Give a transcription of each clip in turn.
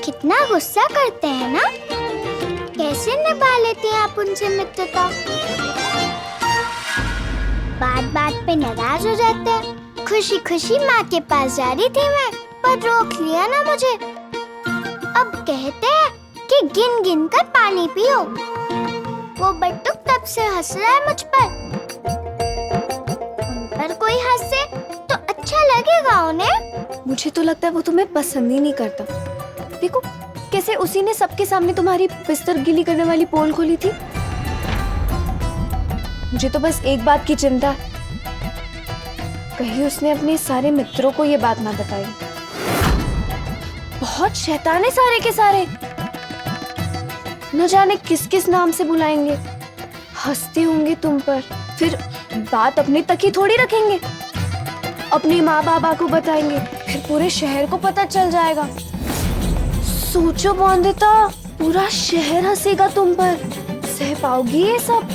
कितना गुस्सा करते हैं ना। कैसे निभा लेती हैं आप उनसे मित्रता। बात बात पे नाराज हो जाते हैं। खुशी खुशी माँ के पास जा रही थी मैं, पर रोक लिया ना मुझे। अब कहते हैं कि गिन गिन कर पानी पियो। वो बट्टुक तब से हंस रहा है मुझ पर। उन पर कोई हंसे तो अच्छा लगेगा उन्हें। मुझे तो लगता है वो तुम्हें पसंद ही नहीं करता। देखो कैसे उसी ने सबके सामने तुम्हारी बिस्तर गीली करने वाली पोल खोली थी। मुझे तो बस एक बात की चिंता है, कहीं उसने अपने सारे मित्रों को ये बात ना बताई। बहुत शैतान है सारे के सारे। न जाने किस किस नाम से बुलाएंगे, हंसते होंगे तुम पर, फिर बात अपने तक ही थोड़ी रखेंगे। अपने माँ बाबा को बताएंगे, फिर पूरे शहर को पता चल जाएगा। सोचो बोंदिता, पूरा शहर हंसेगा तुम पर। सह पाओगी ये सब?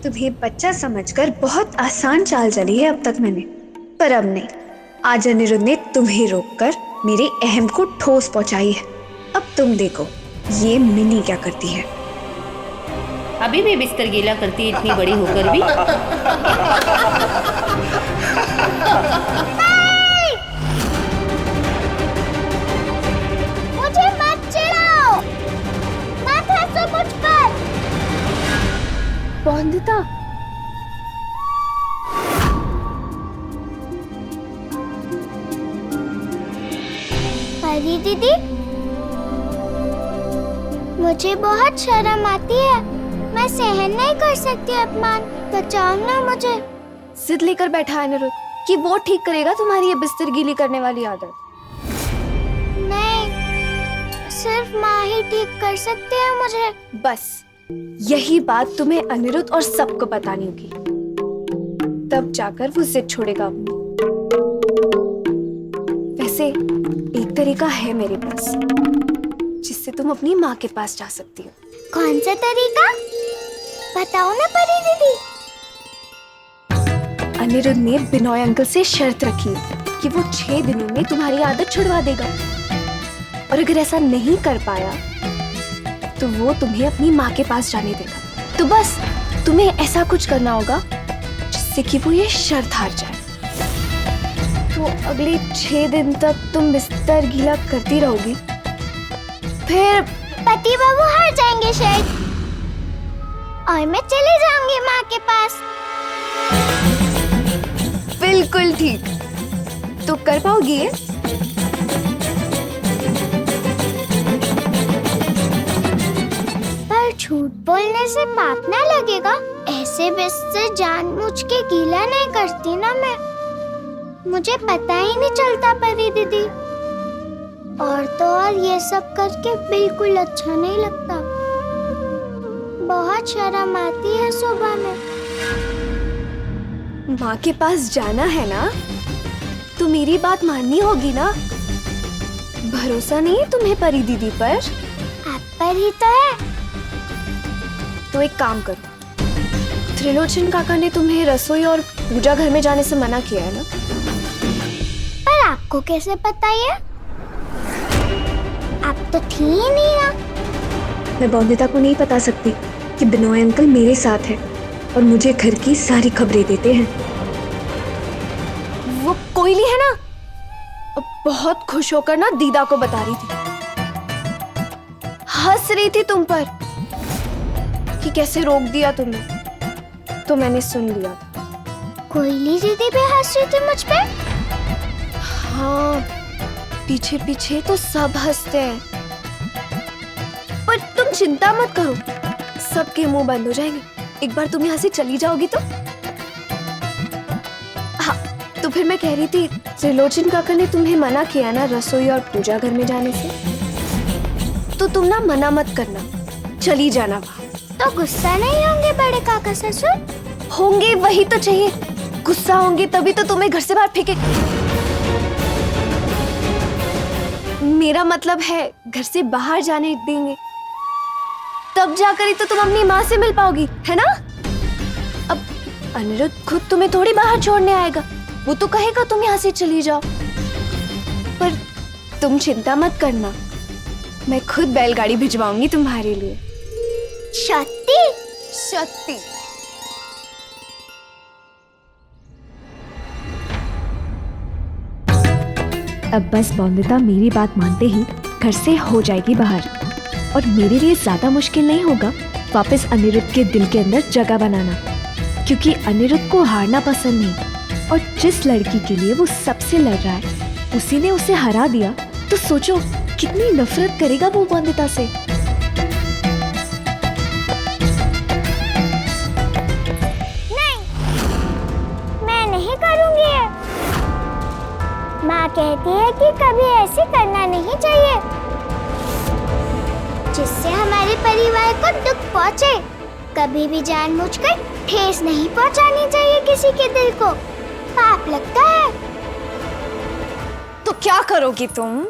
तुम्हें बच्चा समझकर बहुत आसान चाल चली है अब तक मैंने, पर अब नहीं। आज अनिरुद्ध ने तुम्हें रोककर मेरे अहम को ठोस पहुंचाई है। अब तुम देखो ये मिनी क्या करती है। अभी भी बिस्तर गीला करती है इतनी बड़ी होकर भी। मुझे मत चिढ़ाओ, मत हंसो मुझ पर। बोंदिता, परी दीदी, मुझे बहुत शर्म आती है। मैं सहन नहीं कर सकती अपमान। बचाओ ना मुझे। जिद लेकर बैठा है अनिरुद्ध कि वो ठीक करेगा तुम्हारी ये बिस्तर गीली करने वाली आदत। नहीं, सिर्फ माँ ही ठीक कर सकते हैं मुझे। बस यही बात तुम्हें अनिरुद्ध और सबको बतानी होगी, तब जाकर वो जिद छोड़ेगा अपनी। वैसे एक तरीका है मेरे पास जिससे तुम अपनी माँ के पास जा सकती हो। कौन सा तरीका? बताओ ना परी दीदी। अनिरुद्ध ने बिनोय अंकल से शर्त रखी कि वो 6 दिनों में तुम्हारी आदत छुड़वा देगा, और अगर ऐसा नहीं कर पाया तो वो तुम्हें अपनी माँ के पास जाने देगा। तो बस तुम्हें ऐसा कुछ करना होगा जिससे कि वो ये शर्त हार जाए। तो अगले 6 दिन तक तुम बिस्तर गीला करती रहोगी, फिर पति बाबू हार जाएंगे शायद, और मैं चली जाऊंगी माँ के पास। बिल्कुल ठीक। तो कर पाओगी ये? पर झूठ बोलने से पाप ना लगेगा? ऐसे बिस्तर जानबूझ के गीला नहीं करती ना मैं। मुझे पता ही नहीं चलता परी दीदी। और तो और ये सब करके बिल्कुल अच्छा नहीं लगता। बहुत शर्म आती है सुबह में। माँ के पास जाना है ना, तो मेरी बात माननी होगी ना। भरोसा नहीं है तुम्हें परी दीदी पर? आप पर ही तो है। तो एक काम करो, त्रिलोचन काका ने तुम्हें रसोई और पूजा घर में जाने से मना किया है ना? पर आपको कैसे पता ये? आप तो थी ही नहीं ना। मैं बोंदिता को नहीं बता सकती कि बिनोय अंकल मेरे साथ है और मुझे घर की सारी खबरें देते हैं। वो कोयली है ना, बहुत खुश होकर ना दीदा को बता रही थी, हंस रही थी तुम पर कि कैसे रोक दिया तुमने। तो मैंने सुन लिया था। कोयली दीदी भी हंस रही थी मुझ पे? हाँ, पीछे पीछे तो सब हंसते हैं, पर तुम चिंता मत करो, सबके मुंह बंद हो जाएंगे एक बार तुम यहाँ से चली जाओगी तो। हाँ, तो फिर मैं कह रही थी, त्रिलोचन काका ने तुम्हें मना किया ना रसोई और पूजा घर में जाने से, तो तुम ना मना मत करना, चली जाना वहाँ। तो गुस्सा नहीं होंगे बड़े काका ससुर? होंगे, वही तो चाहिए। गुस्सा होंगे तभी तो तुम्हें घर से बाहर फेंके। मेरा मतलब है घर से बाहर जाने देंगे, तब जाकर ही तो तुम अपनी माँ से मिल पाओगी, है ना? अब अनिरुद्ध खुद तुम्हें थोड़ी बाहर छोड़ने आएगा, वो तो कहेगा तुम यहाँ से चली जाओ। पर तुम चिंता मत करना, मैं खुद बैलगाड़ी भिजवाऊंगी तुम्हारे लिए। सत्ती? सत्ती। अब बस बौंदिता मेरी बात मानते ही घर से हो जाएगी बाहर, और मेरे लिए ज्यादा मुश्किल नहीं होगा वापस अनिरुद्ध के दिल के अंदर जगह बनाना, क्योंकि अनिरुद्ध को हारना पसंद नहीं, और जिस लड़की के लिए वो सबसे लड़ रहा है उसी ने उसे हरा दिया, तो सोचो कितनी नफरत करेगा वो बौंदिता से। नहीं, मैं नहीं करूंगी ये। माँ कहती है कि कभी ऐसे करना नहीं चाहिए जिससे हमारे परिवार को दुख पहुँचे। कभी भी जानबूझकर ठेस नहीं पहुँचानी चाहिए किसी के दिल को, पाप लगता है। तो क्या करोगी तुम?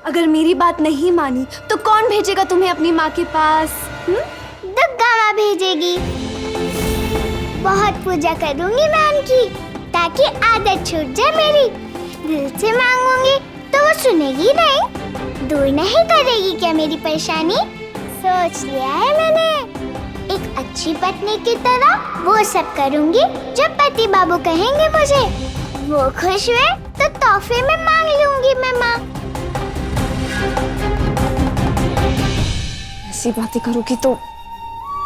अगर मेरी बात नहीं मानी तो कौन भेजेगा तुम्हें अपनी माँ के पास? दुर्गा माँ भेजेगी। बहुत पूजा करूंगी मैं उनकी, ताकि आदत छूट जाए मेरी। दिल से मांगूंगी तो वो सुनेगी नहीं, दूर नहीं करेगी क्या मेरी परेशानी? सोच लिया है मैंने, एक अच्छी पत्नी की तरह वो सब करूंगी जो पति बाबू कहेंगे मुझे। वो खुश हुए तो तोहफे में मांग लूंगी मैं माँ। ऐसी बातें करोगी तो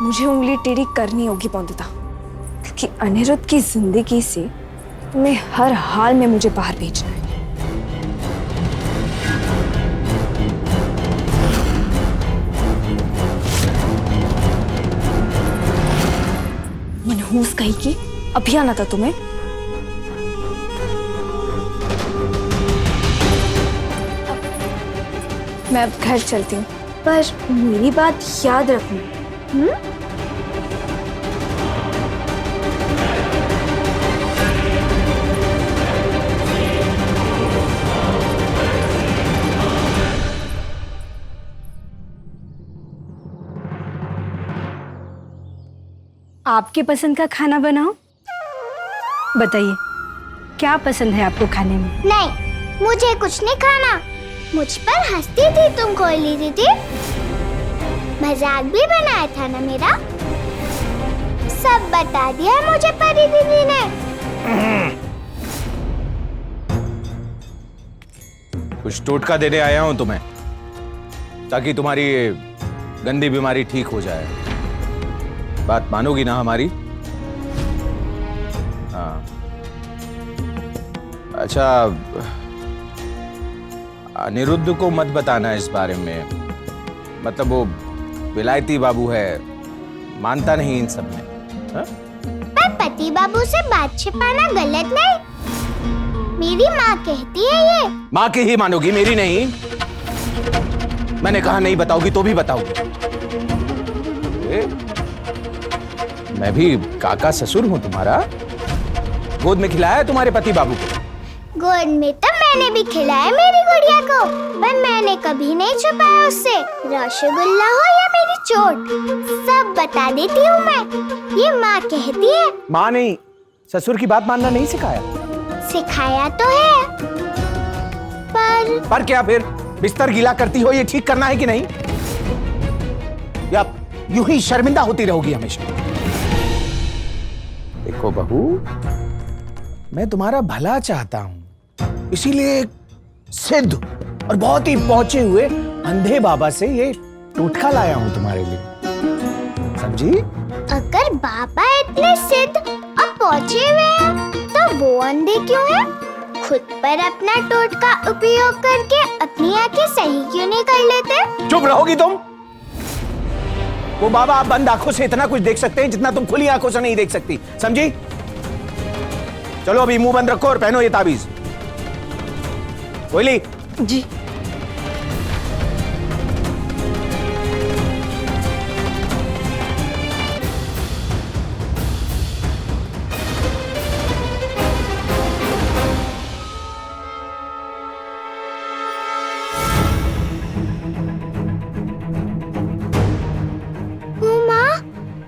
मुझे उंगली टेढ़ी करनी होगी बौंदिता, क्योंकि अनिरुद्ध की जिंदगी से तुम्हें हर हाल में मुझे बाहर भेजना है। मनहूस कहीं की, अभी आना था तुम्हें। मैं अब घर चलती हूँ, पर मेरी बात याद रखना। आपके पसंद का खाना बनाओ। बताइए क्या पसंद है आपको खाने में? नहीं, मुझे कुछ नहीं खाना। मुझ पर हंसती थी तुम कोयली दीदी, मजाक भी बनाया था ना मेरा। सब बता दिया है मुझे परी दीदी ने। कुछ टोटका देने आया हूं तुम्हें, ताकि तुम्हारी ये गंदी बीमारी ठीक हो जाए। बात मानोगी ना हमारी? हाँ, अच्छा, अनिरुद्ध को मत बताना इस बारे में। मतलब वो विलायती बाबू है, मानता नहीं इन सब में। हाँ? पर पति बाबू से बात छिपाना गलत नहीं। मेरी माँ कहती है ये। माँ की ही मानोगी, मेरी नहीं। मैंने कहा नहीं बताओगी तो भी बताओगी। मैं भी काका ससुर हूँ तुम्हारा। गोद में खिलाया तुम्हारे पति बाबू को? गोद में तो मैंने भी खिलाया मेरी गुड़िया को, पर मैंने कभी नहीं छुपाया उससे। रसगुल्ला हो या मेरी चोट, सब बता देती हूँ मैं। ये माँ कहती है। माँ नहीं, ससुर की बात मानना नहीं सिखाया? सिखाया तो है, पर क्या फिर? बिस्तर गीला करती हो, ये ठीक करना है कि नहीं? या यूं ही शर्मिंदा होती रहोगी हमेशा? देखो बहू, मैं तुम्हारा भला चाहता हूं, इसीलिए सिद्ध और बहुत ही पहुंचे हुए अंधे बाबा से ये टोटका लाया हूं तुम्हारे लिए, समझी? अगर बाबा इतने सिद्ध और पहुंचे हुए हैं, तो वो अंधे क्यों हैं? खुद पर अपना टोटका उपयोग करके अपनी आंखें सही क्यों नहीं कर लेते? चुप रहोगी तुम? वो बाबा आप बंद आंखों से इतना कुछ देख सकते हैं जितना तुम खुली आंखों से नहीं देख सकती, समझी? चलो अभी मुंह बंद रखो और पहनो ये ताबीज। कोयली जी।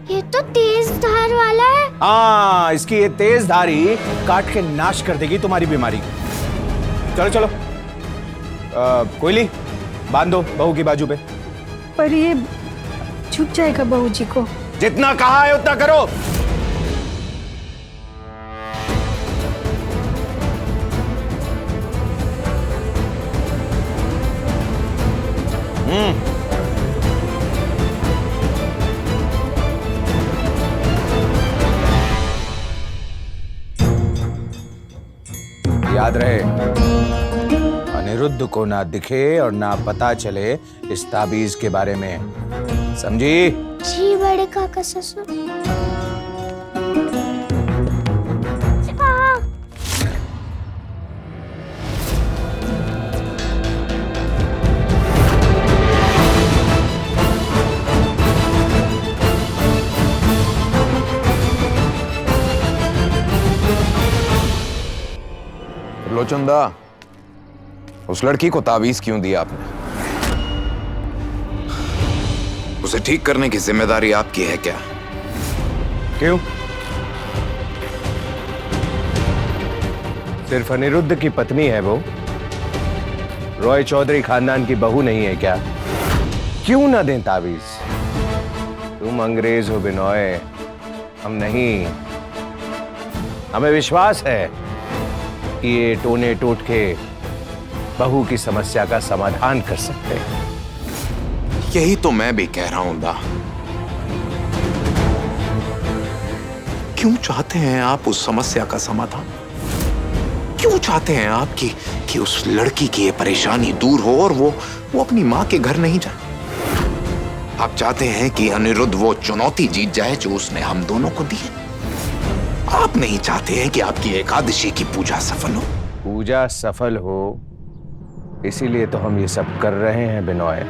ये तो तेज धार वाला है। हाँ, इसकी ये तेज धारी काट के नाश कर देगी तुम्हारी बीमारी को। चलो चलो कोयली, बांध दो बहू की बाजू पे। पर ये छुप जाएगा बहू जी को। जितना कहा है उतना करो। याद रहे, अनिरुद्ध को ना दिखे और ना पता चले इस ताबीज के बारे में, समझी? जी बड़े काका ससुर। हाँ। लोचंदा, उस लड़की को तावीज क्यों दिया आपने? उसे ठीक करने की जिम्मेदारी आपकी है क्या? क्यों? सिर्फ अनिरुद्ध की पत्नी है वो? रॉय चौधरी खानदान की बहू नहीं है क्या? क्यों ना दें तावीज? तुम अंग्रेज हो बिनोय, हम नहीं। हमें विश्वास है कि ये टोने टोटके बहू की समस्या का समाधान कर सकते हैं। यही तो मैं भी कह रहा हूं दा। क्यों चाहते हैं आप उस समस्या का समाधान? क्यों चाहते हैं आप कि उस लड़की की ये परेशानी दूर हो और वो अपनी मां के घर नहीं जाए? आप चाहते हैं कि अनिरुद्ध वो चुनौती जीत जाए जो उसने हम दोनों को दी है। आप नहीं चाहते हैं कि आपकी एकादशी की पूजा सफल हो। पूजा सफल हो इसीलिए तो हम ये सब कर रहे हैं बिनोय।